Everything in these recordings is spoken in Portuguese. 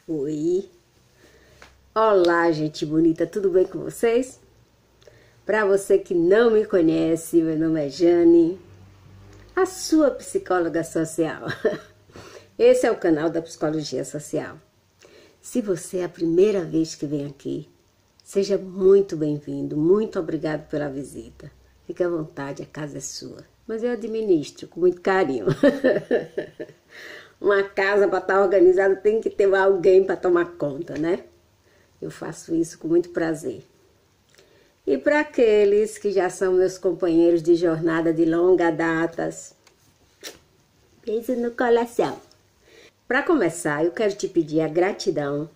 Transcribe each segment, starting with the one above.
Oi! Olá, gente bonita, tudo bem com vocês? Para você que não me conhece, meu nome é Jane, a sua psicóloga social. Esse é o canal da Psicologia Social. Se você é a primeira vez que vem aqui, seja muito bem-vindo, muito obrigado pela visita. Fique à vontade, a casa é sua, mas eu administro com muito carinho. Uma casa para estar organizada tem que ter alguém para tomar conta, né? Eu faço isso com muito prazer. E para aqueles que já são meus companheiros de jornada de longa datas, beijo no coração. Para começar, eu quero te pedir a gratidão.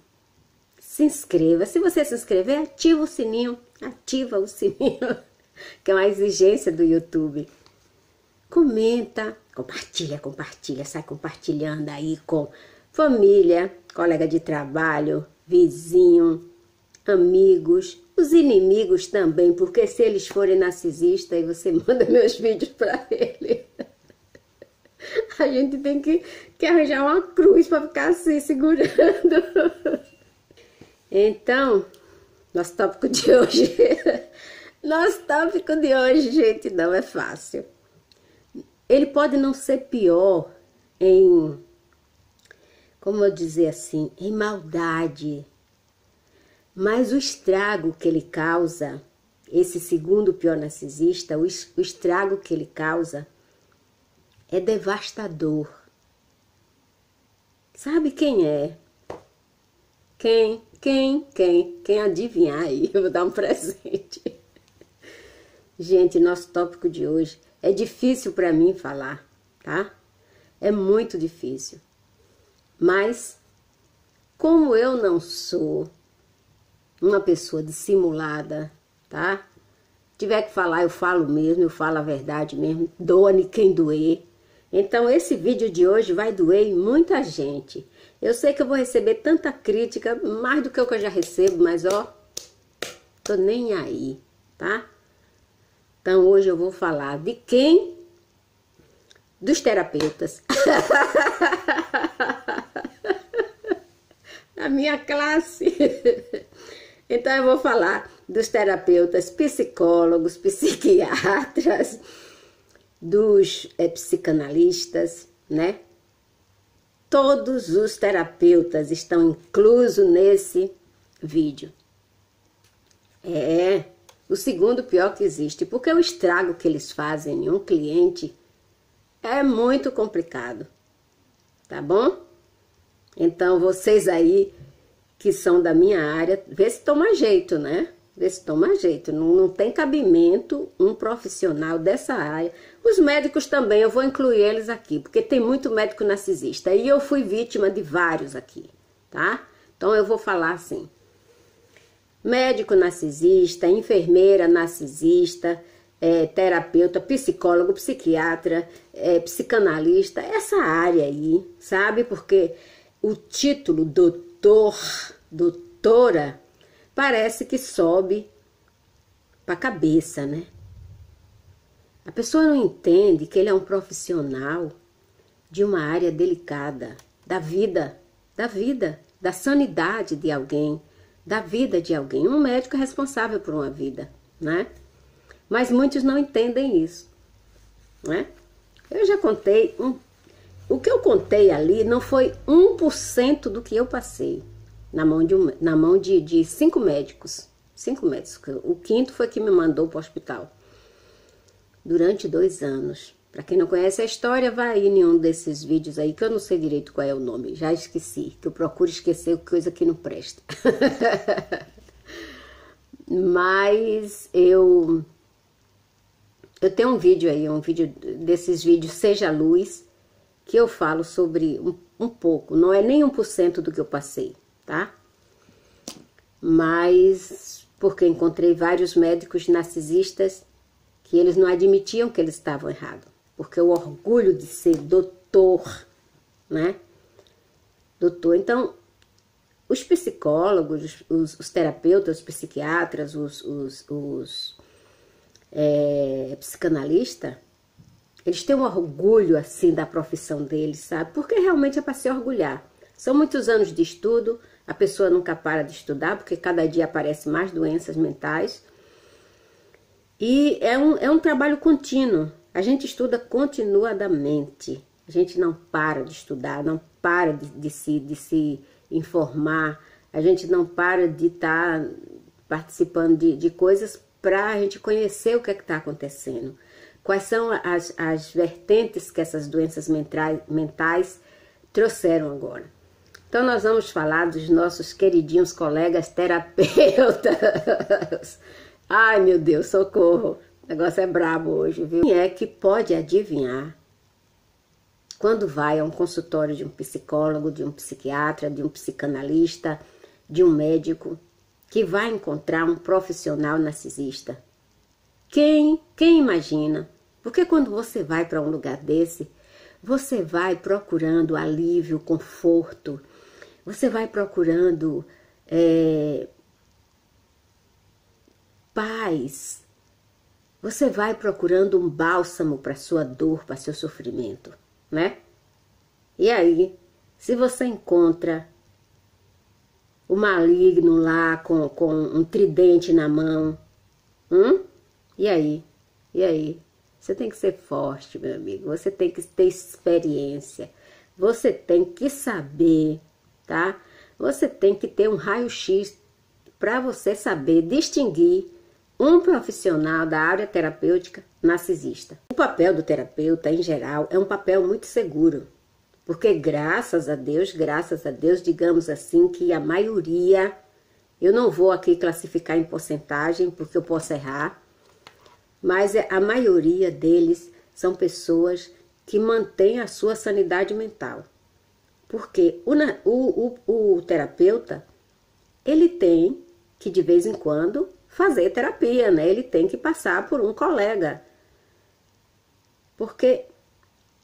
Se inscreva. Se você se inscrever, ativa o sininho, que é uma exigência do YouTube. Comenta, compartilha, sai compartilhando aí com família, colega de trabalho, vizinho, amigos, os inimigos também, porque se eles forem narcisistas, aí você manda meus vídeos para ele. A gente tem que arranjar uma cruz para ficar assim, segurando. Então, nosso tópico de hoje, gente, não é fácil. Ele pode não ser pior em, como eu dizer assim, em maldade, mas o estrago que ele causa, esse segundo pior narcisista, o estrago que ele causa é devastador. Sabe quem é? Quem adivinhar aí, eu vou dar um presente. Gente, nosso tópico de hoje é difícil para mim falar, tá? É muito difícil. Mas, como eu não sou uma pessoa dissimulada, tá? Tiver que falar, eu falo mesmo, eu falo a verdade mesmo, doa-me quem doer. Então, esse vídeo de hoje vai doer em muita gente. Eu sei que eu vou receber tanta crítica, mais do que eu já recebo, mas ó, tô nem aí, tá? Então, hoje eu vou falar de quem? Dos terapeutas. A minha classe. Então, eu vou falar dos terapeutas, psicólogos, psiquiatras, dos psicanalistas, né? Todos os terapeutas estão inclusos nesse vídeo. É o segundo pior que existe, porque o estrago que eles fazem em um cliente é muito complicado, tá bom? Então, vocês aí que são da minha área, vê se toma jeito, né? Vê se toma jeito. Não tem cabimento um profissional dessa área. Os médicos também, eu vou incluir eles aqui, porque tem muito médico narcisista. E eu fui vítima de vários aqui, tá? Então, eu vou falar assim. Médico narcisista, enfermeira narcisista, terapeuta, psicólogo, psiquiatra, psicanalista, essa área aí, sabe? Porque o título doutor, doutora, parece que sobe para a cabeça, né? A pessoa não entende que ele é um profissional de uma área delicada, da vida, da sanidade de alguém, da vida de alguém. Um médico é responsável por uma vida, né? Mas muitos não entendem isso, né? Eu já contei, o que eu contei ali não foi 1% do que eu passei na mão de 5 médicos. 5 médicos. O quinto foi que me mandou para o hospital. Durante 2 anos. Para quem não conhece a história, vai aí em um desses vídeos aí, que eu não sei direito qual é o nome. Já esqueci, que eu procuro esquecer coisa que não presta. Mas eu tenho um vídeo aí, um vídeo desses vídeos Seja Luz, que eu falo sobre um pouco, não é nem 1% do que eu passei, tá? Mas porque encontrei vários médicos narcisistas que eles não admitiam que eles estavam errados, porque o orgulho de ser doutor, né? Doutor, então, os psicólogos, os terapeutas, os psiquiatras, os psicanalistas, eles têm um orgulho, assim, da profissão deles, sabe? Porque realmente é para se orgulhar. São muitos anos de estudo, a pessoa nunca para de estudar, porque cada dia aparecem mais doenças mentais. E é um trabalho contínuo, a gente estuda continuadamente, a gente não para de estudar, não para de se informar, a gente não para de estar participando de coisas para a gente conhecer o que é que está acontecendo. Quais são as vertentes que essas doenças mentais trouxeram agora. Então nós vamos falar dos nossos queridinhos colegas terapeutas. Ai meu Deus, socorro, o negócio é brabo hoje, viu? Quem é que pode adivinhar quando vai a um consultório de um psicólogo, de um psiquiatra, de um psicanalista, de um médico, que vai encontrar um profissional narcisista? Quem imagina? Porque quando você vai para um lugar desse, você vai procurando alívio, conforto, você vai procurando paz, você vai procurando um bálsamo para sua dor, para seu sofrimento, né? E aí, se você encontra o maligno lá com um tridente na mão, e aí? E aí? Você tem que ser forte, meu amigo. Você tem que ter experiência. Você tem que saber, tá? Você tem que ter um raio-x para você saber distinguir um profissional da área terapêutica narcisista. O papel do terapeuta, em geral, é um papel muito seguro. Porque graças a Deus, digamos assim, que a maioria, eu não vou aqui classificar em porcentagem, porque eu posso errar, mas a maioria deles são pessoas que mantêm a sua sanidade mental. Porque o terapeuta, ele tem que de vez em quando fazer terapia, né? Ele tem que passar por um colega. Porque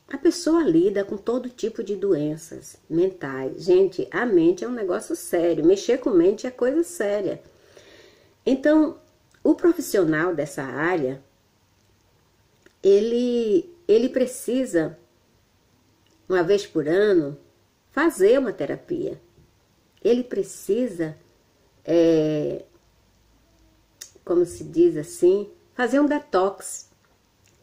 a pessoa lida com todo tipo de doenças mentais. Gente, a mente é um negócio sério. Mexer com mente é coisa séria. Então, o profissional dessa área, ele precisa, uma vez por ano, fazer uma terapia. Ele precisa, como se diz assim, fazer um detox.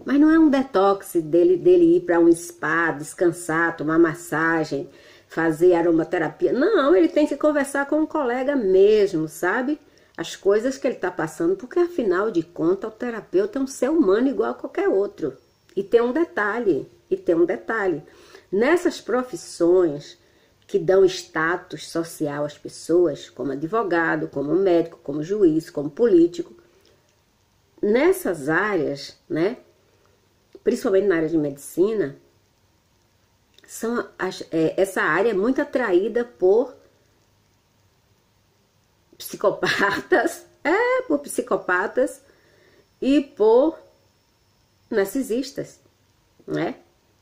Mas não é um detox dele ir para um spa, descansar, tomar massagem, fazer aromaterapia. Não, ele tem que conversar com um colega mesmo, sabe? As coisas que ele está passando, porque afinal de contas o terapeuta é um ser humano igual a qualquer outro. E tem um detalhe, nessas profissões que dão status social às pessoas, como advogado, como médico, como juiz, como político, nessas áreas, né, principalmente na área de medicina, essa área é muito atraída por psicopatas, e por narcisistas, né?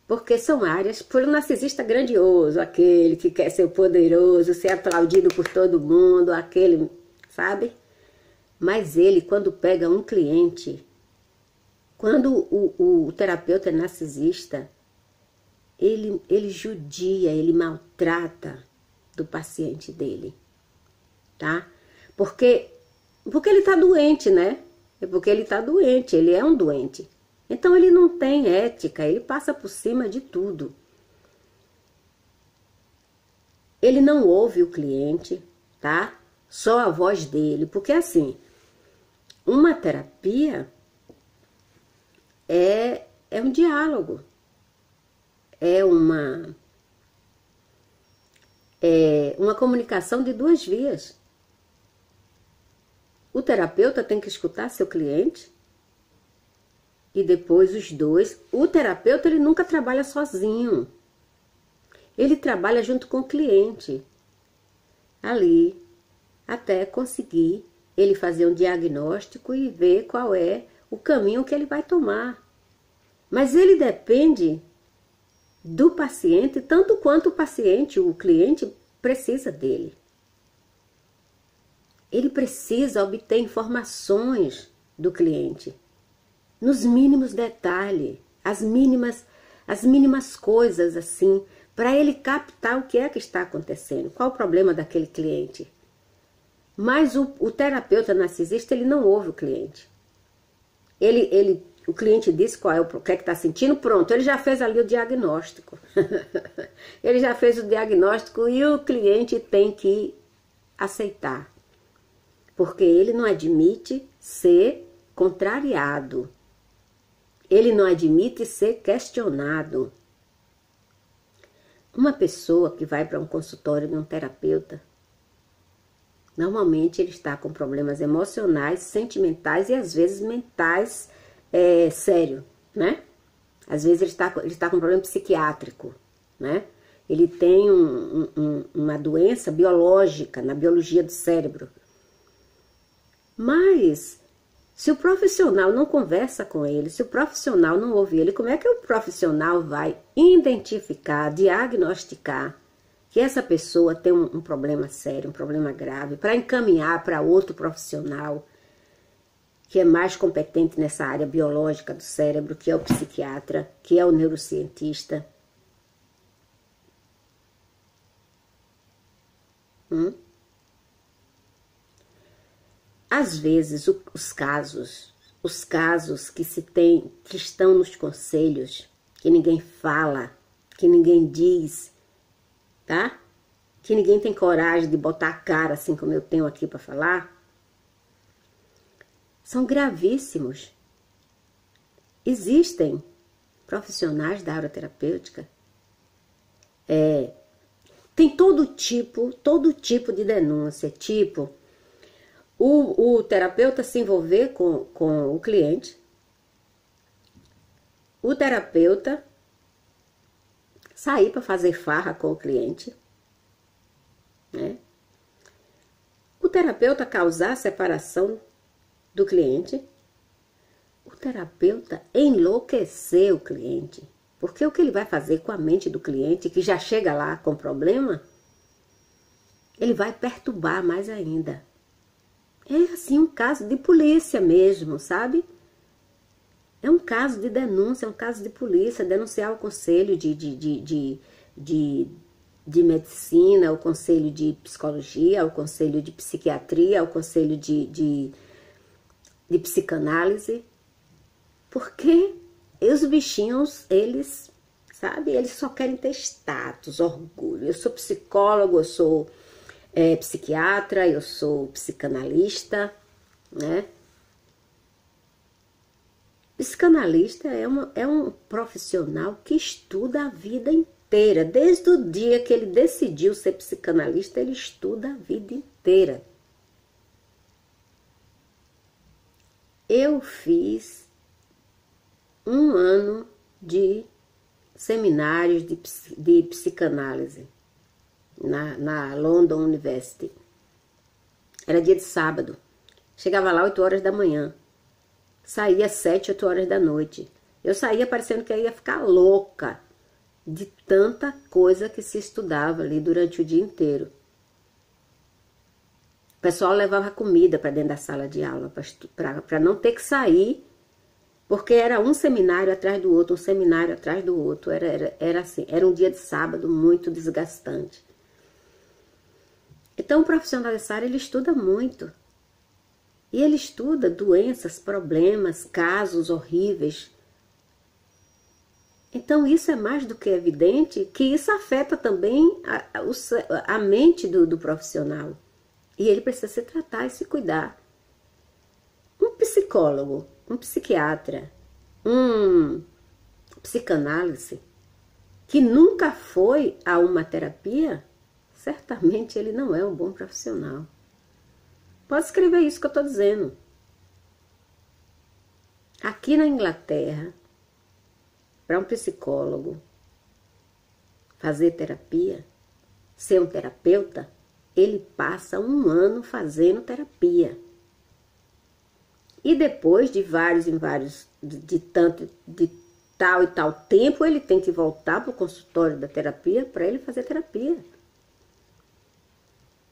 Porque são áreas, por um narcisista grandioso, aquele que quer ser poderoso, ser aplaudido por todo mundo, aquele, sabe? Mas ele, quando pega um cliente, quando o terapeuta é narcisista, ele judia, ele maltrata do paciente dele, tá? Porque ele tá doente, né? É porque ele tá doente, ele é um doente. Então ele não tem ética, ele passa por cima de tudo. Ele não ouve o cliente, tá? Só a voz dele, porque assim, uma terapia é um diálogo, é uma comunicação de duas vias. O terapeuta tem que escutar seu cliente e depois os dois. O terapeuta, ele nunca trabalha sozinho. Ele trabalha junto com o cliente. Ali, até conseguir ele fazer um diagnóstico e ver qual é o caminho que ele vai tomar. Mas ele depende do paciente, tanto quanto o paciente, o cliente, precisa dele. Ele precisa obter informações do cliente, nos mínimos detalhes, as mínimas coisas assim, para ele captar o que é que está acontecendo, qual o problema daquele cliente. Mas o terapeuta narcisista, ele não ouve o cliente. O cliente diz qual é o que é que está sentindo, pronto, ele já fez ali o diagnóstico. Ele já fez o diagnóstico e o cliente tem que aceitar. Porque ele não admite ser contrariado. Ele não admite ser questionado. Uma pessoa que vai para um consultório de um terapeuta, normalmente ele está com problemas emocionais, sentimentais e às vezes mentais sério, né? Às vezes ele está com um problema psiquiátrico, né? Ele tem uma doença biológica, na biologia do cérebro. Mas, se o profissional não conversa com ele, se o profissional não ouve ele, como é que o profissional vai identificar, diagnosticar que essa pessoa tem um problema sério, um problema grave, para encaminhar para outro profissional que é mais competente nessa área biológica do cérebro, que é o psiquiatra, que é o neurocientista? Às vezes, os casos que se tem, que estão nos conselhos, que ninguém fala, que ninguém diz, tá? Que ninguém tem coragem de botar a cara, assim como eu tenho aqui para falar, são gravíssimos. Existem profissionais da área terapêutica, tem todo tipo de denúncia, tipo o terapeuta se envolver com o cliente, o terapeuta sair para fazer farra com o cliente, né? O terapeuta causar separação do cliente, o terapeuta enlouquecer o cliente, porque o que ele vai fazer com a mente do cliente que já chega lá com problema, ele vai perturbar mais ainda. É assim um caso de polícia mesmo, sabe? É um caso de denúncia, é um caso de polícia, denunciar o conselho de medicina, o conselho de psicologia, o conselho de psiquiatria, o conselho de psicanálise. Porque os bichinhos, eles, sabe, eles só querem ter status, orgulho. Eu sou psicólogo, eu sou psiquiatra, eu sou psicanalista, né? Psicanalista é um profissional que estuda a vida inteira. Desde o dia que ele decidiu ser psicanalista, ele estuda a vida inteira. Eu fiz 1 ano de seminários de psicanálise na London University. Era dia de sábado. Chegava lá 8 horas da manhã. Saía 7, 8 horas da noite. Eu saía parecendo que eu ia ficar louca de tanta coisa que se estudava ali durante o dia inteiro. O pessoal levava comida para dentro da sala de aula, para não ter que sair, porque era um seminário atrás do outro, um seminário atrás do outro. Era assim, era um dia de sábado muito desgastante. Então, o profissional dessa área, ele estuda muito. E ele estuda doenças, problemas, casos horríveis. Então, isso é mais do que evidente que isso afeta também a mente do profissional. E ele precisa se tratar e se cuidar. Um psicólogo, um psiquiatra, um psicanálise, que nunca foi a uma terapia, certamente ele não é um bom profissional. Pode escrever isso que eu estou dizendo. Aqui na Inglaterra, para um psicólogo fazer terapia, ser um terapeuta, ele passa 1 ano fazendo terapia. E depois de de tal e tal tempo, ele tem que voltar para o consultório da terapia para ele fazer terapia.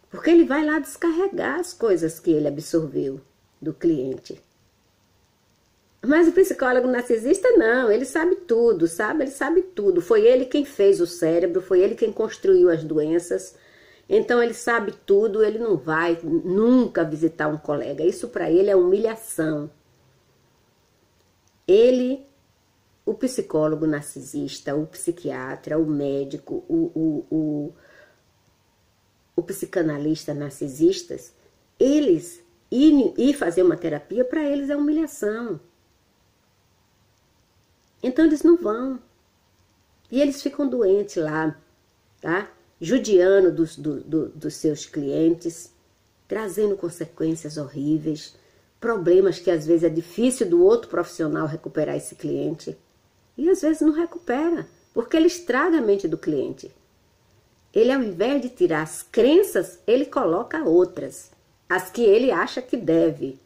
Porque ele vai lá descarregar as coisas que ele absorveu do cliente. Mas o psicólogo narcisista não, ele sabe tudo, sabe? Ele sabe tudo. Foi ele quem fez o cérebro, foi ele quem construiu as doenças. Então ele sabe tudo, ele não vai nunca visitar um colega. Isso para ele é humilhação. Ele, o psicólogo narcisista, o psiquiatra, o médico, o psicanalista narcisistas, eles ir fazer uma terapia para eles é humilhação. Então eles não vão. E eles ficam doentes lá, tá? Judiando dos seus clientes, trazendo consequências horríveis, problemas que às vezes é difícil do outro profissional recuperar esse cliente. E às vezes não recupera, porque ele estraga a mente do cliente. Ele, ao invés de tirar as crenças, ele coloca outras, as que ele acha que deve.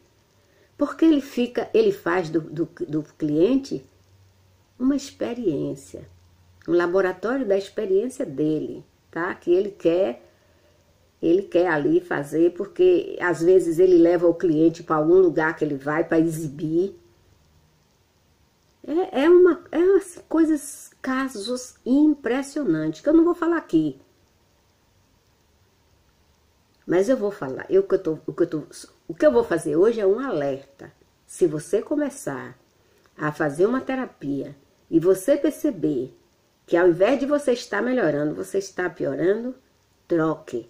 Porque ele faz do cliente uma experiência, um laboratório da experiência dele, tá? Que ele quer ali fazer, porque às vezes ele leva o cliente para algum lugar que ele vai para exibir. É umas coisas, casos impressionantes, que eu não vou falar aqui. Mas eu vou falar, o que eu vou fazer hoje é um alerta. Se você começar a fazer uma terapia e você perceber que ao invés de você estar melhorando, você está piorando, troque.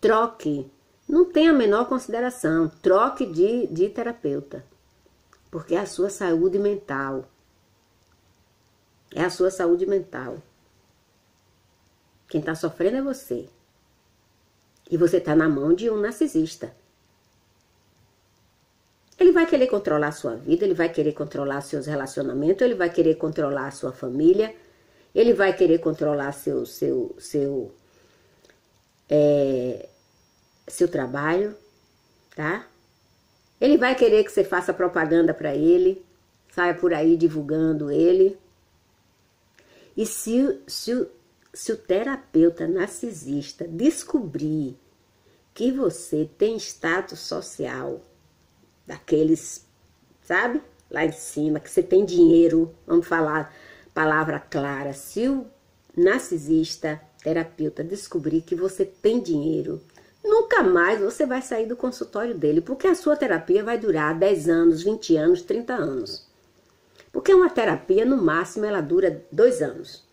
Troque. Não tenha a menor consideração. Troque de terapeuta. Porque é a sua saúde mental. É a sua saúde mental. Quem está sofrendo é você. E você está na mão de um narcisista. Ele vai querer controlar a sua vida, ele vai querer controlar seus relacionamentos, ele vai querer controlar a sua família, ele vai querer controlar seu trabalho, tá? Ele vai querer que você faça propaganda para ele, saia por aí divulgando ele. E se o terapeuta narcisista descobrir que você tem status social, daqueles, sabe, lá em cima, que você tem dinheiro, vamos falar palavra clara, se o narcisista, terapeuta, descobrir que você tem dinheiro, nunca mais você vai sair do consultório dele, porque a sua terapia vai durar 10 anos, 20 anos, 30 anos. Porque uma terapia, no máximo, ela dura 2 anos.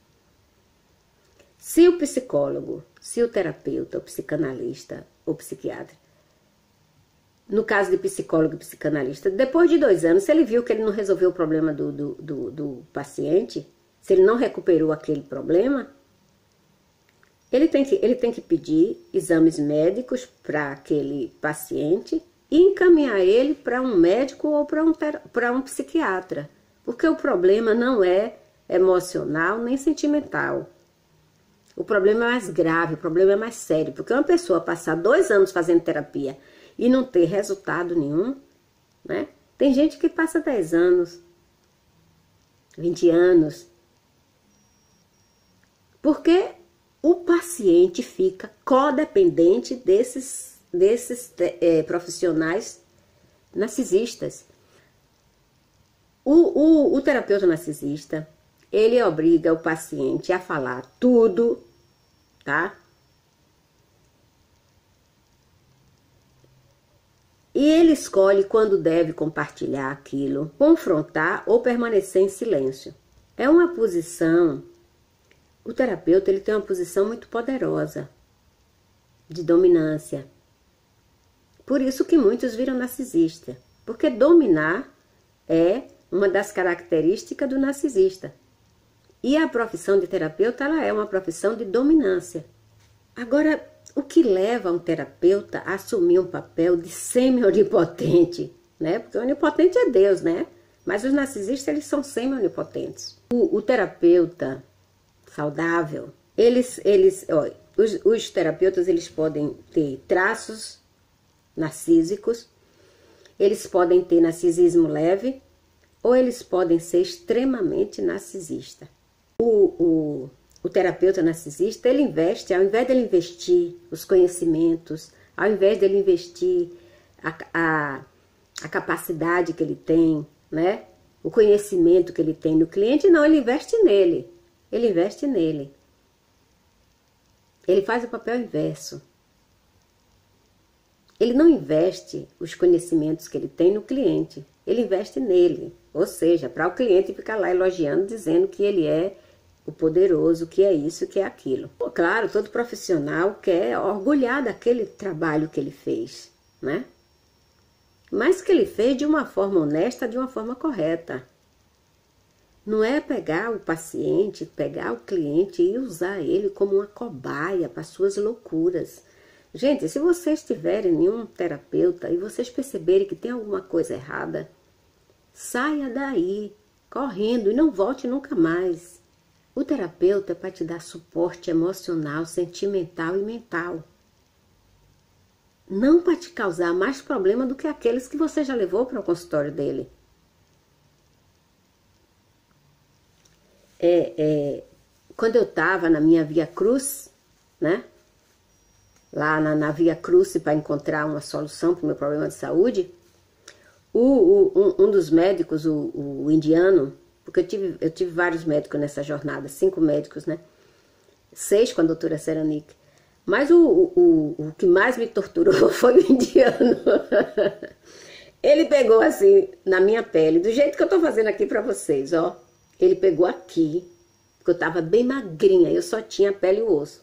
Se o psicólogo, se o terapeuta, o psicanalista, o psiquiatra, no caso de psicólogo e psicanalista, depois de 2 anos, se ele viu que ele não resolveu o problema do paciente, se ele não recuperou aquele problema, ele tem que pedir exames médicos para aquele paciente e encaminhar ele para um médico ou para um psiquiatra. Porque o problema não é emocional nem sentimental. O problema é mais grave, o problema é mais sério. Porque uma pessoa passar 2 anos fazendo terapia e não ter resultado nenhum, né? Tem gente que passa 10 anos, 20 anos. Porque o paciente fica codependente desses profissionais narcisistas. O terapeuta narcisista, ele obriga o paciente a falar tudo, tá? E ele escolhe quando deve compartilhar aquilo, confrontar ou permanecer em silêncio. É uma posição, o terapeuta ele tem uma posição muito poderosa, de dominância. Por isso que muitos viram narcisista, porque dominar é uma das características do narcisista. E a profissão de terapeuta, ela é uma profissão de dominância. Agora, o que leva um terapeuta a assumir um papel de semi-onipotente, né? Porque onipotente é Deus, né? Mas os narcisistas, eles são semi-onipotentes. O terapeuta saudável, os terapeutas, eles podem ter traços narcísicos, eles podem ter narcisismo leve, ou eles podem ser extremamente narcisistas. O terapeuta narcisista, ele investe, ao invés dele investir os conhecimentos, ao invés dele investir a capacidade que ele tem, né, o conhecimento que ele tem no cliente, não, ele investe nele. Ele investe nele. Ele faz o papel inverso. Ele não investe os conhecimentos que ele tem no cliente, ele investe nele. Ou seja, para o cliente ficar lá elogiando, dizendo que ele é o poderoso, que é isso, que é aquilo. Claro, todo profissional quer orgulhar daquele trabalho que ele fez, né? Mas que ele fez de uma forma honesta, de uma forma correta. Não é pegar o paciente, pegar o cliente e usar ele como uma cobaia para suas loucuras. Gente, se vocês tiverem nenhum terapeuta e vocês perceberem que tem alguma coisa errada, saia daí, correndo, e não volte nunca mais. O terapeuta é para te dar suporte emocional, sentimental e mental. Não para te causar mais problema do que aqueles que você já levou para o consultório dele. Quando eu estava na minha Via Cruz, né? Lá na Via Cruz, para encontrar uma solução para o meu problema de saúde, um dos médicos, o indiano, porque eu tive vários médicos nessa jornada, 5 médicos, né? 6 com a doutora Seranique. Mas o que mais me torturou foi o indiano. Ele pegou assim, na minha pele, do jeito que eu tô fazendo aqui pra vocês, ó. Ele pegou aqui, porque eu tava bem magrinha, eu só tinha a pele e o osso.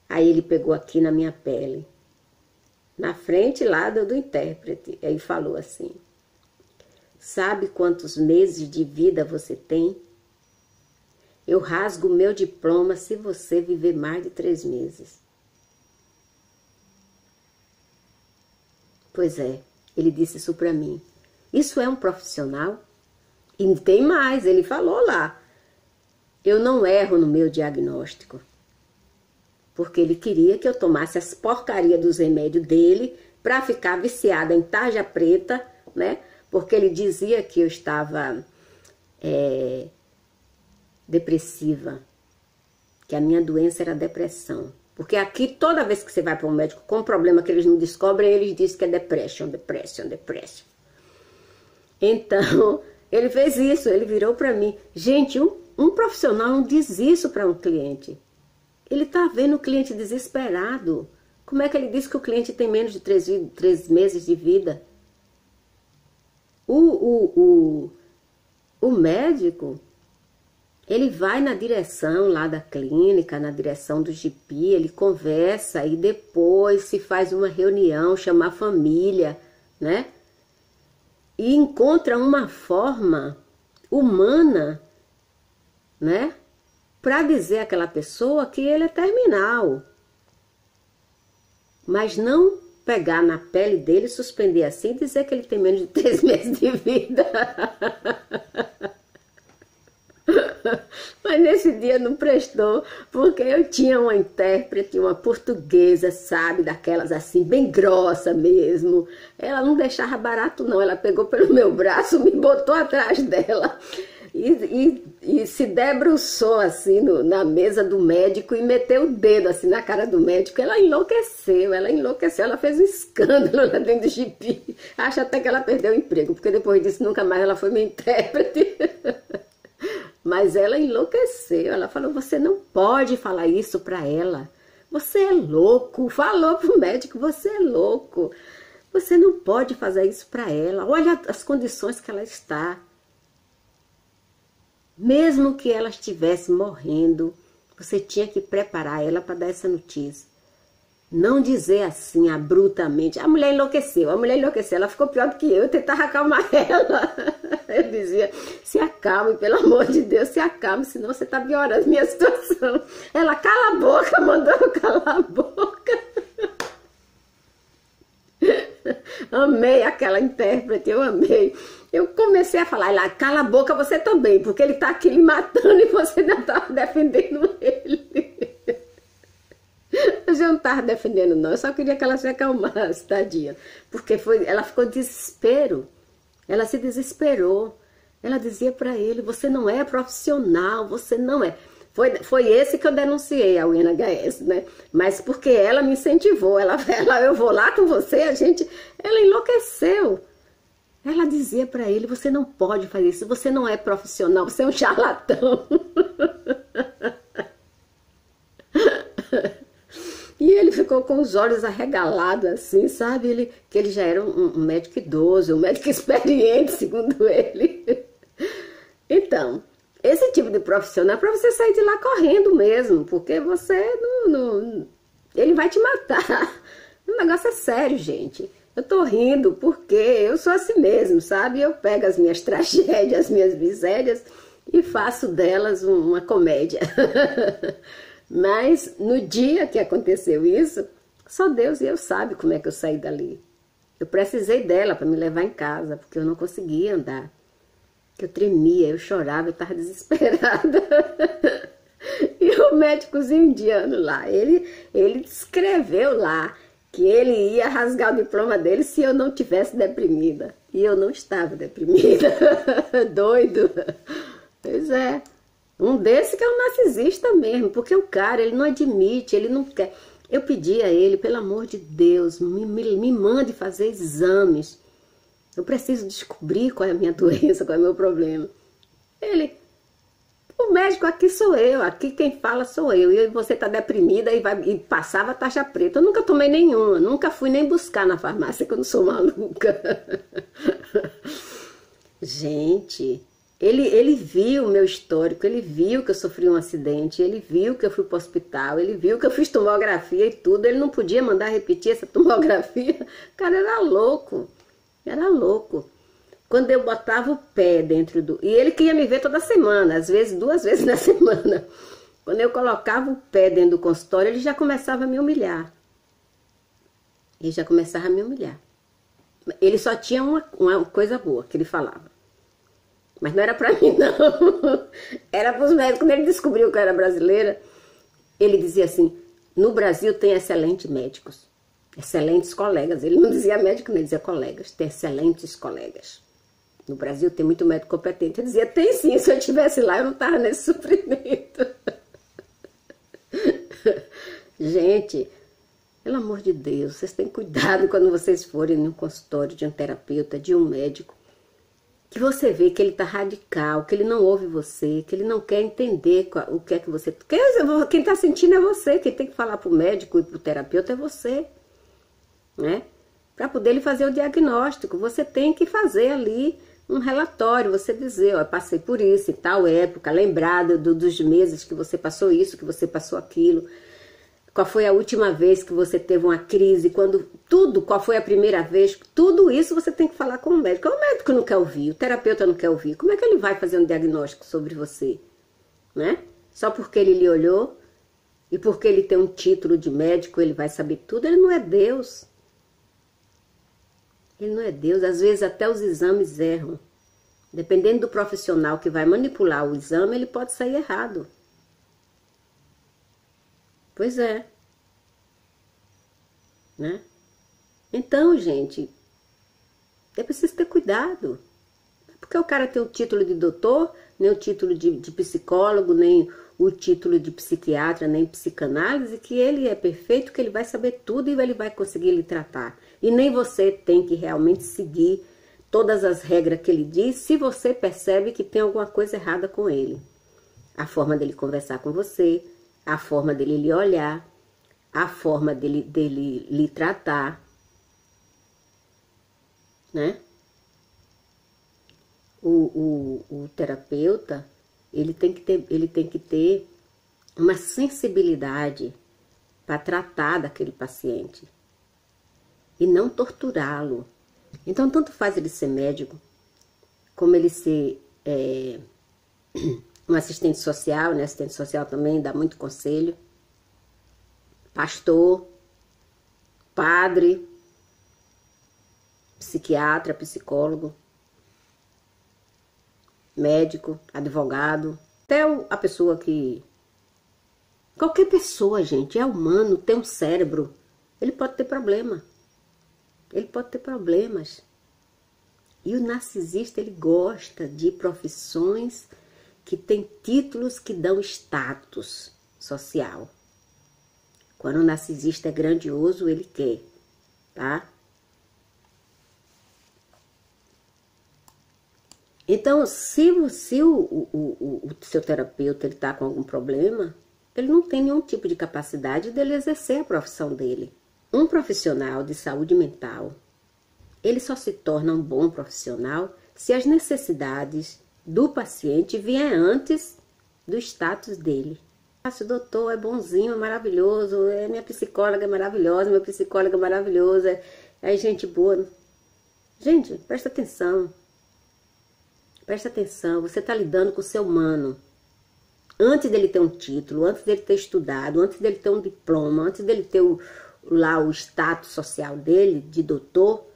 Aí ele pegou aqui na minha pele, na frente lá do intérprete, aí falou assim: sabe quantos meses de vida você tem? Eu rasgo o meu diploma se você viver mais de 3 meses. Pois é, ele disse isso pra mim. Isso é um profissional? E tem mais, ele falou lá. Eu não erro no meu diagnóstico. Porque ele queria que eu tomasse as porcarias dos remédios dele para ficar viciada em tarja preta, né? Porque ele dizia que eu estava depressiva, que a minha doença era depressão. Porque aqui, toda vez que você vai para um médico com um problema que eles não descobrem, eles dizem que é depression. Então, ele fez isso, ele virou para mim. Gente, um profissional não diz isso para um cliente. Ele está vendo o cliente desesperado. Como é que ele diz que o cliente tem menos de 3 meses de vida? O médico, ele vai na direção lá da clínica, na direção do GP, ele conversa e depois se faz uma reunião, chama a família, né? E encontra uma forma humana, né? Para dizer àquela pessoa que ele é terminal. Mas não pegar na pele dele, suspender assim e dizer que ele tem menos de 3 meses de vida. Mas nesse dia não prestou, porque eu tinha uma intérprete, uma portuguesa, sabe, daquelas assim, bem grossa mesmo. Ela não deixava barato não, ela pegou pelo meu braço, me botou atrás dela e se debruçou assim na mesa do médico e meteu o dedo assim na cara do médico. Ela enlouqueceu, ela fez um escândalo lá dentro do GP. Acho até que ela perdeu o emprego, porque depois disso nunca mais ela foi minha intérprete. Mas ela enlouqueceu, ela falou: você não pode falar isso para ela, você é louco. Falou pro médico: você é louco, você não pode fazer isso para ela, olha as condições que ela está. Mesmo que ela estivesse morrendo, você tinha que preparar ela para dar essa notícia. Não dizer assim, abruptamente. A mulher enlouqueceu, ela ficou pior do que eu tentava acalmar ela. Eu dizia: se acalme, pelo amor de Deus, se acalme, senão você está piorando a minha situação. Ela: cala a boca, mandou eu calar a boca. Amei aquela intérprete, eu amei. Eu comecei a falar: ela: cala a boca você também, porque ele está aqui lhe matando e você ainda estava defendendo ele. Mas eu não estava defendendo não, eu só queria que ela se acalmasse, tadinha. Porque ela ficou em desespero, ela se desesperou. Ela dizia para ele: você não é profissional, você não é. Foi esse que eu denunciei ao INHS, né? Mas porque ela me incentivou, ela eu vou lá com você, ela enlouqueceu. Ela dizia para ele, você não pode fazer isso, você não é profissional, você é um charlatão. E ele ficou com os olhos arregalados assim, sabe? Que ele já era um médico idoso, um médico experiente, segundo ele. Então, esse tipo de profissional é para você sair de lá correndo mesmo, porque você ele vai te matar. O negócio é sério, gente. Eu tô rindo porque eu sou assim mesmo, sabe? Eu pego as minhas tragédias, as minhas misérias e faço delas uma comédia. Mas no dia que aconteceu isso, só Deus e eu sabe como é que eu saí dali. Eu precisei dela para me levar em casa, porque eu não conseguia andar. Eu tremia, eu chorava, eu estava desesperada. E o médicozinho indiano lá, ele descreveu lá que ele ia rasgar o diploma dele se eu não tivesse deprimida. E eu não estava deprimida. Doido. Pois é. Um desse que é um narcisista mesmo, porque o cara, ele não admite, ele não quer. Eu pedi a ele, pelo amor de Deus, me mande fazer exames. Eu preciso descobrir qual é a minha doença, qual é o meu problema. Ele, o médico aqui sou eu, aqui quem fala sou eu. E você tá deprimida e passava taxa preta. Eu nunca tomei nenhuma, nunca fui nem buscar na farmácia, que eu não sou maluca. Gente... Ele viu o meu histórico, ele viu que eu sofri um acidente, ele viu que eu fui para o hospital, ele viu que eu fiz tomografia e tudo, ele não podia mandar repetir essa tomografia. O cara era louco, era louco. Quando eu botava o pé dentro do... E ele queria me ver toda semana, às vezes 2 vezes na semana. Quando eu colocava o pé dentro do consultório, ele já começava a me humilhar. Ele já começava a me humilhar. Ele só tinha uma coisa boa que ele falava. Mas não era pra mim, não. Era pros médicos. Quando ele descobriu que eu era brasileira, ele dizia assim, no Brasil tem excelentes médicos, excelentes colegas. Ele não dizia médico, nem dizia colegas. Tem excelentes colegas. No Brasil tem muito médico competente. Eu dizia, tem sim, se eu estivesse lá eu não estava nesse sofrimento. Gente, pelo amor de Deus, vocês têm cuidado quando vocês forem num consultório de um terapeuta, de um médico, que você vê que ele está radical, que ele não ouve você, que ele não quer entender o que é que você... Quem está sentindo é você, quem tem que falar para o médico e para o terapeuta é você, né? Para poder ele fazer o diagnóstico, você tem que fazer ali um relatório, você dizer, ó, passei por isso em tal época, lembrar dos meses que você passou isso, que você passou aquilo, qual foi a última vez que você teve uma crise, qual foi a primeira vez, tudo isso você tem que falar com o médico. O médico não quer ouvir, o terapeuta não quer ouvir, como é que ele vai fazer um diagnóstico sobre você, né? Só porque ele lhe olhou e porque ele tem um título de médico, ele vai saber tudo, ele não é Deus. Ele não é Deus, às vezes até os exames erram. Dependendo do profissional que vai manipular o exame, ele pode sair errado. Pois é. Né? Então, gente, é preciso ter cuidado. Porque o cara tem o título de doutor, nem o título de psicólogo, nem o título de psiquiatra, nem psicanálise, que ele é perfeito, que ele vai saber tudo e ele vai conseguir lhe tratar. E nem você tem que realmente seguir todas as regras que ele diz, se você percebe que tem alguma coisa errada com ele. A forma dele conversar com você, a forma dele lhe olhar, a forma dele lhe tratar, né? O terapeuta, ele tem que ter uma sensibilidade para tratar daquele paciente e não torturá-lo. Então, tanto faz ele ser médico, como ele ser um assistente social, né? Assistente social também dá muito conselho, pastor, padre, psiquiatra, psicólogo, médico, advogado, até a pessoa que... Qualquer pessoa, gente, é humano, tem um cérebro, ele pode ter problema. Ele pode ter problemas. E o narcisista, ele gosta de profissões que têm títulos que dão status social. Quando o narcisista é grandioso, ele quer, tá? Então, se o seu terapeuta está com algum problema, ele não tem nenhum tipo de capacidade dele exercer a profissão dele. Um profissional de saúde mental, ele só se torna um bom profissional se as necessidades do paciente vierem antes do status dele. O doutor é bonzinho, é maravilhoso, minha psicóloga é maravilhosa, meu psicólogo é maravilhoso, é gente boa. Gente, presta atenção. Presta atenção, você está lidando com o ser humano. Antes dele ter um título, antes dele ter estudado, antes dele ter um diploma, antes dele ter lá o status social dele, de doutor,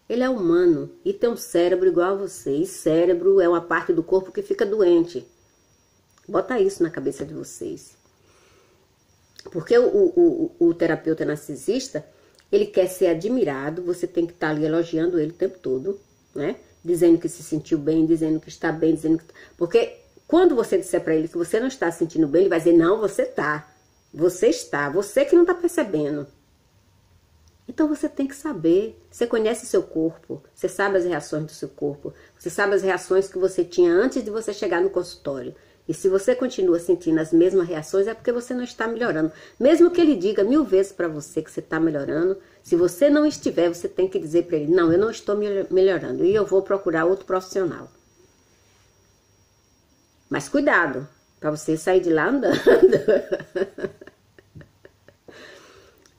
ele é humano e tem um cérebro igual a você. E cérebro é uma parte do corpo que fica doente. Bota isso na cabeça de vocês. Porque o terapeuta narcisista, ele quer ser admirado, você tem que estar ali elogiando ele o tempo todo, né? Dizendo que se sentiu bem, dizendo que está bem, dizendo que... Porque quando você disser para ele que você não está se sentindo bem, ele vai dizer, não, você está. Você está, você que não está percebendo. Então você tem que saber, você conhece seu corpo, você sabe as reações do seu corpo, você sabe as reações que você tinha antes de você chegar no consultório. E se você continua sentindo as mesmas reações, é porque você não está melhorando. Mesmo que ele diga 1000 vezes para você que você está melhorando, se você não estiver, você tem que dizer para ele, não, eu não estou melhorando e eu vou procurar outro profissional. Mas cuidado, para você sair de lá andando.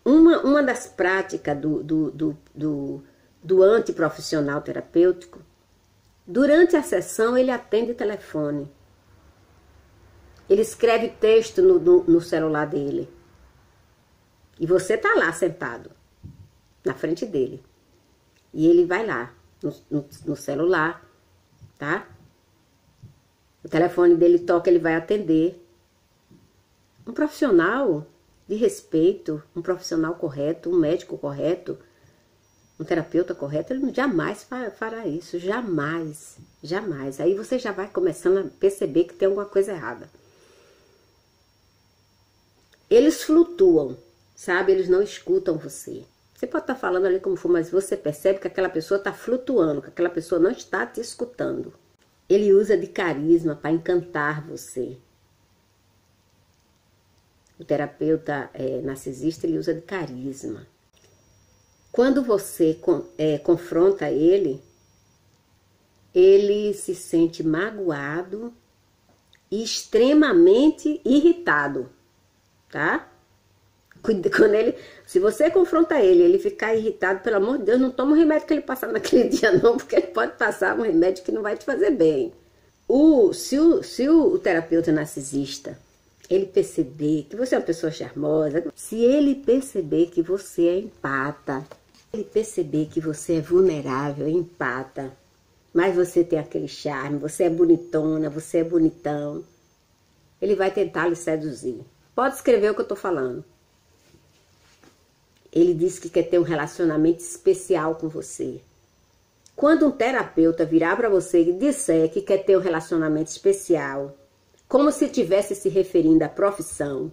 Uma das práticas do antiprofissional terapêutico, durante a sessão ele atende telefone. Ele escreve texto no celular dele. E você está lá sentado, na frente dele. E ele vai lá, no celular, tá? O telefone dele toca, ele vai atender. Um profissional de respeito, um profissional correto, um médico correto, um terapeuta correto, ele jamais fará isso, jamais, jamais. Aí você já vai começando a perceber que tem alguma coisa errada. Eles flutuam, sabe? Eles não escutam você. Você pode estar falando ali como for, mas você percebe que aquela pessoa está flutuando, que aquela pessoa não está te escutando. Ele usa de carisma para encantar você. O terapeuta narcisista, ele usa de carisma. Quando você confronta ele, ele se sente magoado e extremamente irritado, tá? Se você confronta ele, ele ficar irritado, pelo amor de Deus, não toma o remédio que ele passar naquele dia não, porque ele pode passar um remédio que não vai te fazer bem. Se o terapeuta narcisista, ele perceber que você é uma pessoa charmosa, se ele perceber que você é empata, ele perceber que você é vulnerável, empata, mas você tem aquele charme, você é bonitona, você é bonitão, ele vai tentar lhe seduzir. Pode escrever o que eu estou falando. Ele diz que quer ter um relacionamento especial com você. Quando um terapeuta virar para você e disser que quer ter um relacionamento especial, como se estivesse se referindo à profissão,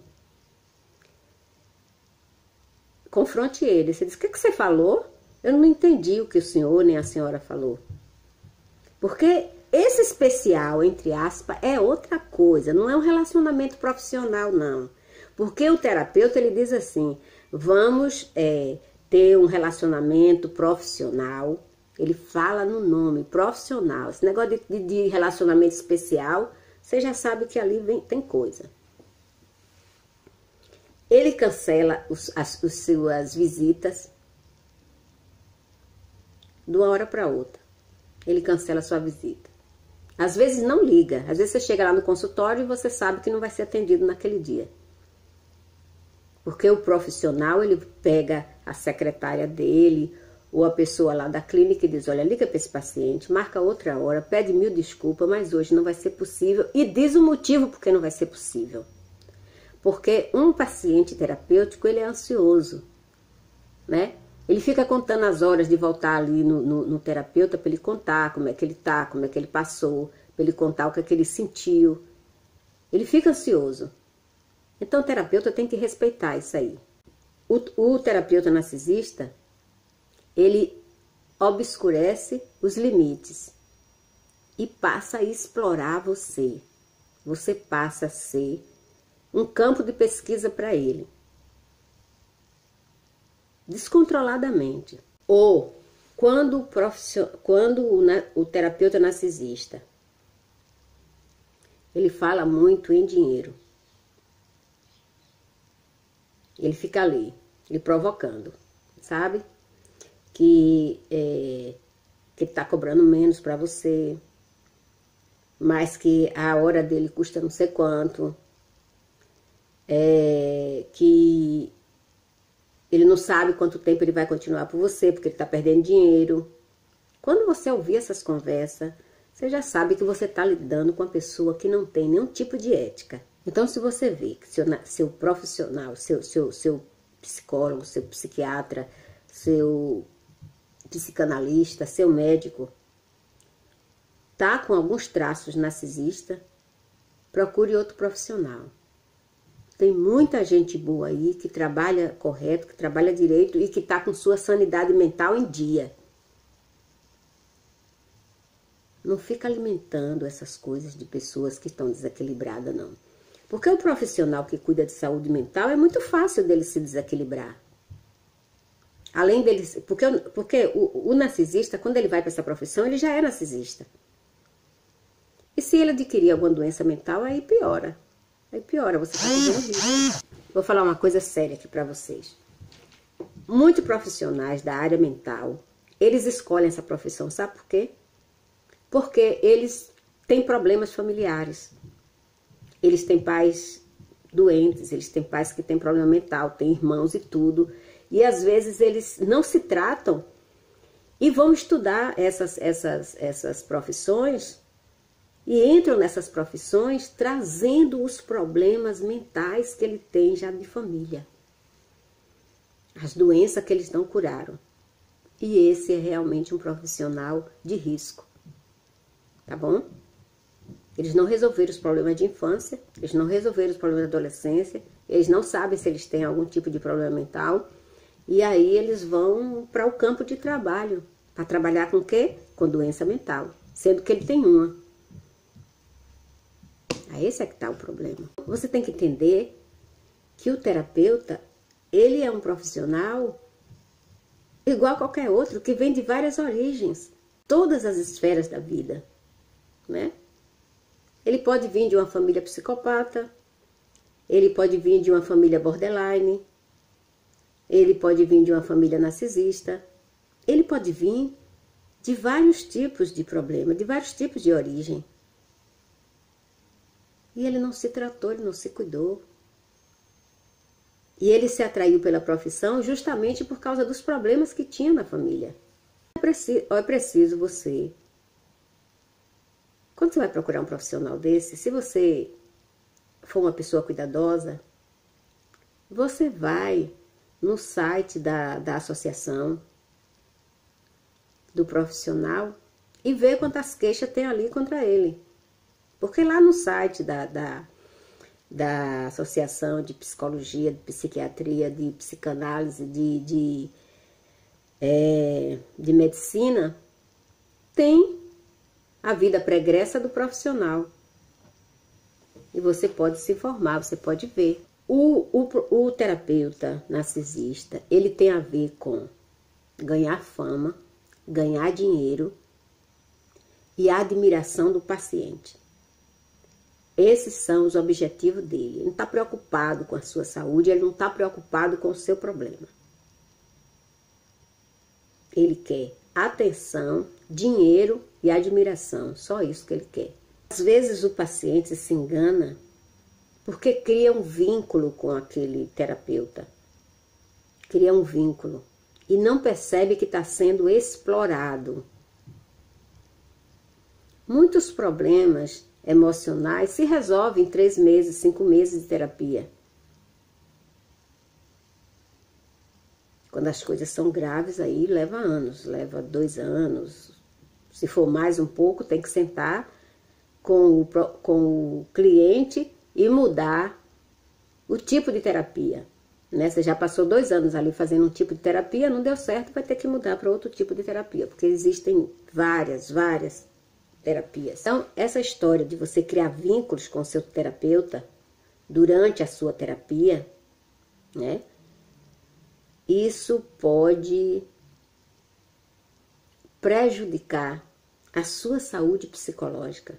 confronte ele. Você diz, o que você falou? Eu não entendi o que o senhor nem a senhora falou. Porque esse especial, entre aspas, é outra coisa, não é um relacionamento profissional, não. Porque o terapeuta, ele diz assim, vamos ter um relacionamento profissional, ele fala no nome, profissional. Esse negócio de relacionamento especial, você já sabe que ali tem coisa. Ele cancela as suas visitas de uma hora para outra. Ele cancela a sua visita. Às vezes não liga. Às vezes você chega lá no consultório e você sabe que não vai ser atendido naquele dia. Porque o profissional, ele pega a secretária dele ou a pessoa lá da clínica e diz, olha, liga para esse paciente, marca outra hora, pede 1000 desculpas, mas hoje não vai ser possível. E diz o motivo porque não vai ser possível. Porque um paciente terapêutico, ele é ansioso, né? Ele fica contando as horas de voltar ali no terapeuta para ele contar como é que ele tá, como é que ele passou, para ele contar o que é que ele sentiu. Ele fica ansioso. Então o terapeuta tem que respeitar isso aí. O terapeuta narcisista, ele obscurece os limites. e passa a explorar você. Você passa a ser um campo de pesquisa para ele. Descontroladamente. Ou quando o terapeuta narcisista, ele fala muito em dinheiro. Ele fica ali, lhe provocando, sabe? Que está cobrando menos para você, mas que a hora dele custa não sei quanto, que ele não sabe quanto tempo ele vai continuar por você, porque ele está perdendo dinheiro. Quando você ouvir essas conversas, você já sabe que você está lidando com uma pessoa que não tem nenhum tipo de ética. Então, se você vê que seu profissional, seu psicólogo, seu psiquiatra, seu psicanalista, seu médico, tá com alguns traços narcisistas, procure outro profissional. Tem muita gente boa aí que trabalha correto, que trabalha direito e que está com sua sanidade mental em dia. Não fica alimentando essas coisas de pessoas que estão desequilibradas, não. Porque o profissional que cuida de saúde mental é muito fácil dele se desequilibrar. Além dele... Porque o narcisista, quando ele vai para essa profissão, ele já é narcisista. E se ele adquirir alguma doença mental, aí piora. Aí piora, você está correndo risco. Vou falar uma coisa séria aqui para vocês. Muitos profissionais da área mental, eles escolhem essa profissão, sabe por quê? Porque eles têm problemas familiares. Eles têm pais doentes, eles têm pais que têm problema mental, têm irmãos e tudo. E às vezes eles não se tratam e vão estudar essas profissões e entram nessas profissões trazendo os problemas mentais que ele tem já de família. As doenças que eles não curaram. E esse é realmente um profissional de risco. Tá bom? Eles não resolveram os problemas de infância, eles não resolveram os problemas da adolescência, eles não sabem se eles têm algum tipo de problema mental, e aí eles vão para o campo de trabalho, para trabalhar com o quê? Com doença mental, sendo que ele tem uma. Aí esse é que está o problema. Você tem que entender que o terapeuta, ele é um profissional igual a qualquer outro, que vem de várias origens, todas as esferas da vida, né? Ele pode vir de uma família psicopata, ele pode vir de uma família borderline, ele pode vir de uma família narcisista, ele pode vir de vários tipos de problema, de vários tipos de origem. E ele não se tratou, ele não se cuidou. E ele se atraiu pela profissão justamente por causa dos problemas que tinha na família. É preciso você... Quando você vai procurar um profissional desse, se você for uma pessoa cuidadosa, você vai no site da associação, do profissional, e vê quantas queixas tem ali contra ele. Porque lá no site da Associação de Psicologia, de Psiquiatria, de Psicanálise, de Medicina, tem a vida pregressa do profissional. E você pode se informar, você pode ver. O terapeuta narcisista, ele tem a ver com ganhar fama, ganhar dinheiro e a admiração do paciente. Esses são os objetivos dele. Ele não está preocupado com a sua saúde, ele não está preocupado com o seu problema. Ele quer atenção, dinheiro e admiração. Só isso que ele quer. Às vezes o paciente se engana porque cria um vínculo com aquele terapeuta. Cria um vínculo. E não percebe que está sendo explorado. Muitos problemas emocionais se resolvem em 3 meses, 5 meses de terapia. Quando as coisas são graves, aí leva anos, leva 2 anos. Se for mais um pouco, tem que sentar com o cliente e mudar o tipo de terapia. Né? Você já passou 2 anos ali fazendo um tipo de terapia, não deu certo, vai ter que mudar para outro tipo de terapia, porque existem várias terapias. Então, essa história de você criar vínculos com o seu terapeuta durante a sua terapia, né? Isso pode prejudicar a sua saúde psicológica.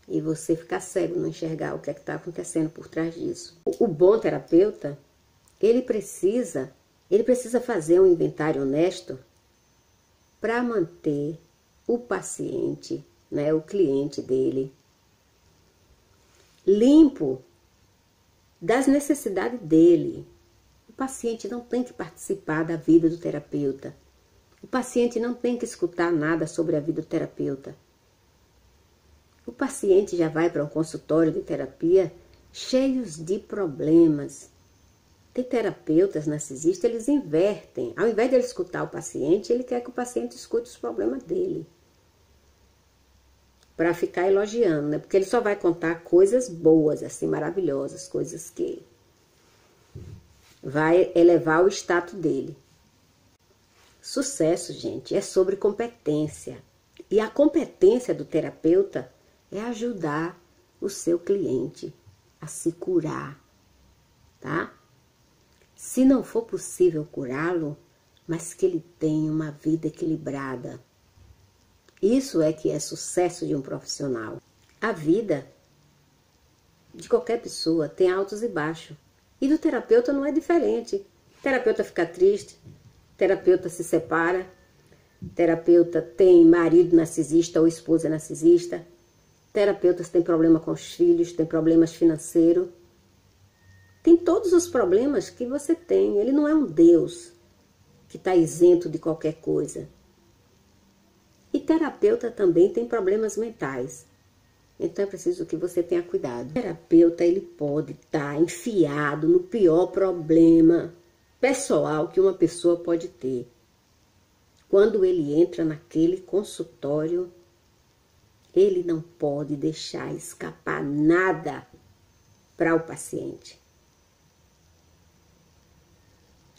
E você ficar cego, não enxergar o que é que está acontecendo por trás disso. O bom terapeuta, ele precisa fazer um inventário honesto para manter o paciente, né, o cliente dele, limpo das necessidades dele. O paciente não tem que participar da vida do terapeuta. O paciente não tem que escutar nada sobre a vida do terapeuta. O paciente já vai para um consultório de terapia cheios de problemas. Tem terapeutas narcisistas, eles invertem. Ao invés de ele escutar o paciente, ele quer que o paciente escute os problemas dele. Para ficar elogiando, né? Porque ele só vai contar coisas boas, assim, maravilhosas, coisas que vai elevar o status dele. Sucesso, gente, é sobre competência. E a competência do terapeuta é ajudar o seu cliente a se curar, tá? Se não for possível curá-lo, mas que ele tenha uma vida equilibrada. Isso é que é sucesso de um profissional. A vida de qualquer pessoa tem altos e baixos. E do terapeuta não é diferente. O terapeuta fica triste, o terapeuta se separa, o terapeuta tem marido narcisista ou esposa narcisista, terapeutas têm problema com os filhos, tem problemas financeiros. Tem todos os problemas que você tem. Ele não é um Deus que está isento de qualquer coisa. E terapeuta também tem problemas mentais. Então é preciso que você tenha cuidado. O terapeuta, ele pode estar enfiado no pior problema pessoal que uma pessoa pode ter. Quando ele entra naquele consultório, ele não pode deixar escapar nada para o paciente.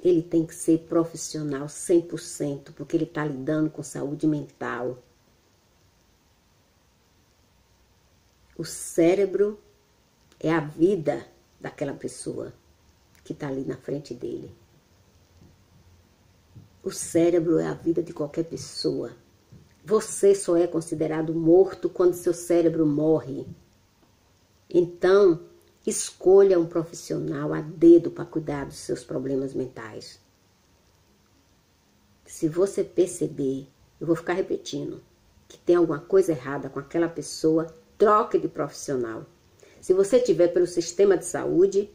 Ele tem que ser profissional 100%, porque ele está lidando com saúde mental. O cérebro é a vida daquela pessoa que está ali na frente dele. O cérebro é a vida de qualquer pessoa. Você só é considerado morto quando seu cérebro morre. Então, escolha um profissional a dedo para cuidar dos seus problemas mentais. Se você perceber, eu vou ficar repetindo, que tem alguma coisa errada com aquela pessoa, troque de profissional. Se você tiver pelo sistema de saúde,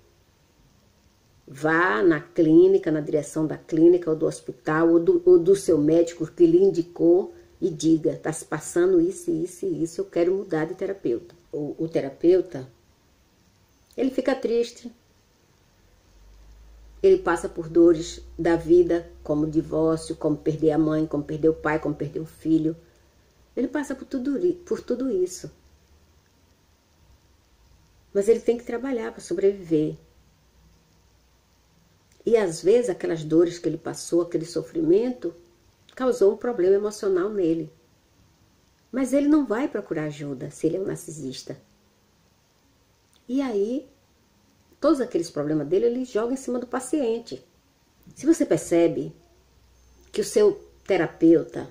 vá na clínica, na direção da clínica ou do hospital ou do seu médico que lhe indicou e diga, está se passando isso, isso e isso, eu quero mudar de terapeuta. O terapeuta, ele fica triste, ele passa por dores da vida, como divórcio, como perder a mãe, como perder o pai, como perder o filho. Ele passa por tudo isso. Mas ele tem que trabalhar para sobreviver. E às vezes aquelas dores que ele passou, aquele sofrimento, causou um problema emocional nele. Mas ele não vai procurar ajuda se ele é um narcisista. E aí, todos aqueles problemas dele, ele joga em cima do paciente. Se você percebe que o seu terapeuta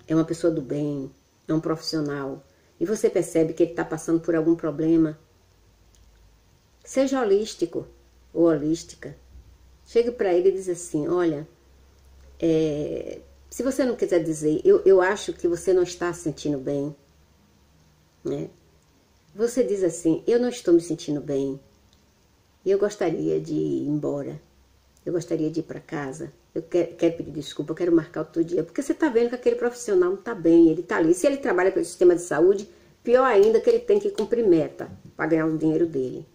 é uma pessoa do bem, é um profissional, e você percebe que ele está passando por algum problema, seja holístico ou holística. Chegue para ele e diz assim, olha, se você não quiser dizer, eu acho que você não está se sentindo bem, né? Você diz assim, eu não estou me sentindo bem, eu gostaria de ir embora, eu gostaria de ir para casa, eu quero pedir desculpa, eu quero marcar outro dia, porque você está vendo que aquele profissional não está bem, ele está ali. Se ele trabalha pelo sistema de saúde, pior ainda que ele tem que cumprir meta para ganhar o dinheiro dele.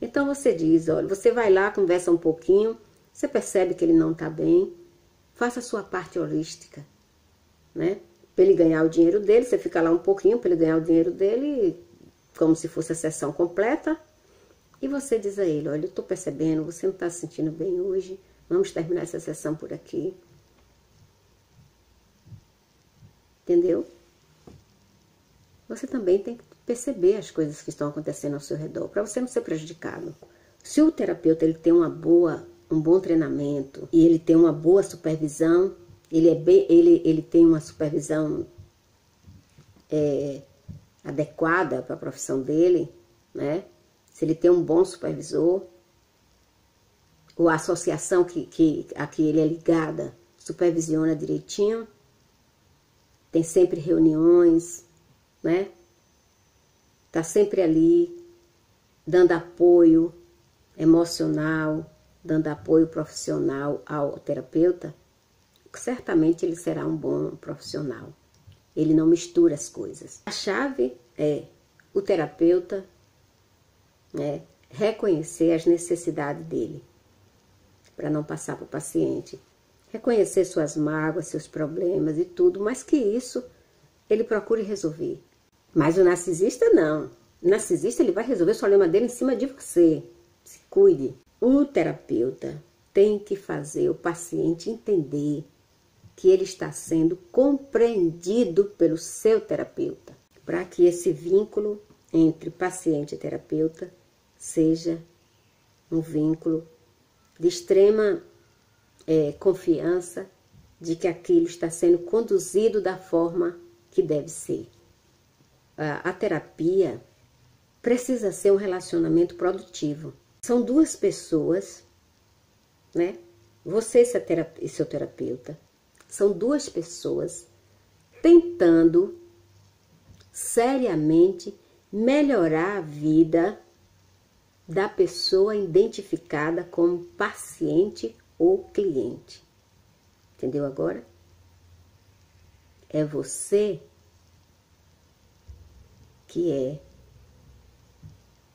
Então você diz, olha, você vai lá, conversa um pouquinho, você percebe que ele não está bem, faça a sua parte holística, né? Para ele ganhar o dinheiro dele, você fica lá um pouquinho para ele ganhar o dinheiro dele, como se fosse a sessão completa, e você diz a ele, olha, eu estou percebendo, você não está se sentindo bem hoje, vamos terminar essa sessão por aqui. Entendeu? Você também tem que perceber as coisas que estão acontecendo ao seu redor, para você não ser prejudicado. Se o terapeuta ele tem um bom treinamento e ele tem uma boa supervisão, ele tem uma supervisão adequada para a profissão dele, né? Se ele tem um bom supervisor, ou a associação a que ele é ligada supervisiona direitinho, tem sempre reuniões, né? Tá sempre ali, dando apoio emocional, dando apoio profissional ao terapeuta, certamente ele será um bom profissional. Ele não mistura as coisas. A chave é o terapeuta reconhecer as necessidades dele, para não passar para o paciente. Reconhecer suas mágoas, seus problemas e tudo, mas que isso ele procure resolver. Mas o narcisista não. O narcisista ele vai resolver o problema dele em cima de você. Se cuide. O terapeuta tem que fazer o paciente entender que ele está sendo compreendido pelo seu terapeuta, para que esse vínculo entre paciente e terapeuta seja um vínculo de extrema confiança de que aquilo está sendo conduzido da forma que deve ser. A terapia precisa ser um relacionamento produtivo. São duas pessoas, né? Você e seu terapeuta, são duas pessoas tentando seriamente melhorar a vida da pessoa identificada como paciente ou cliente. Entendeu agora? É você que é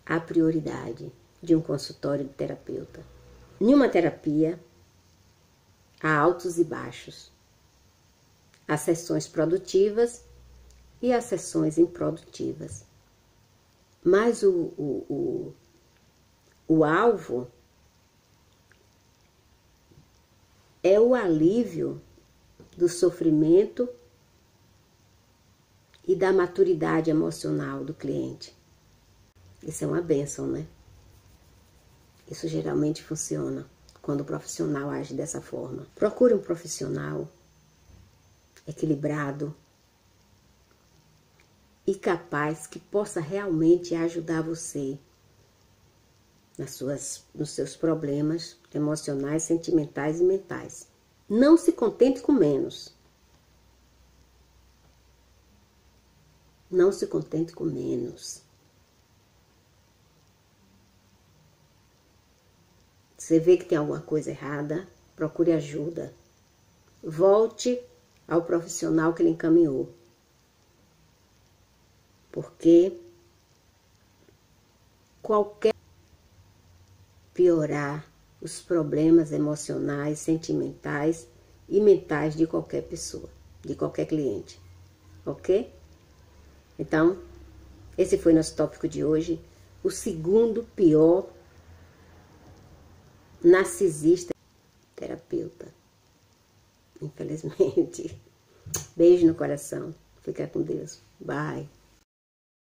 a prioridade de um consultório de terapeuta. Em uma terapia, há altos e baixos. Há sessões produtivas e há sessões improdutivas. Mas o alvo é o alívio do sofrimento e da maturidade emocional do cliente. Isso é uma bênção, né? Isso geralmente funciona quando o profissional age dessa forma. Procure um profissional equilibrado e capaz que possa realmente ajudar você nos seus problemas emocionais, sentimentais e mentais. Não se contente com menos. Não se contente com menos. Você vê que tem alguma coisa errada, procure ajuda. Volte ao profissional que lhe encaminhou. Porque qualquer piorar os problemas emocionais, sentimentais e mentais de qualquer pessoa, de qualquer cliente. Ok? Então, esse foi nosso tópico de hoje. O segundo pior narcisista terapeuta. Infelizmente. Beijo no coração. Fica com Deus. Bye.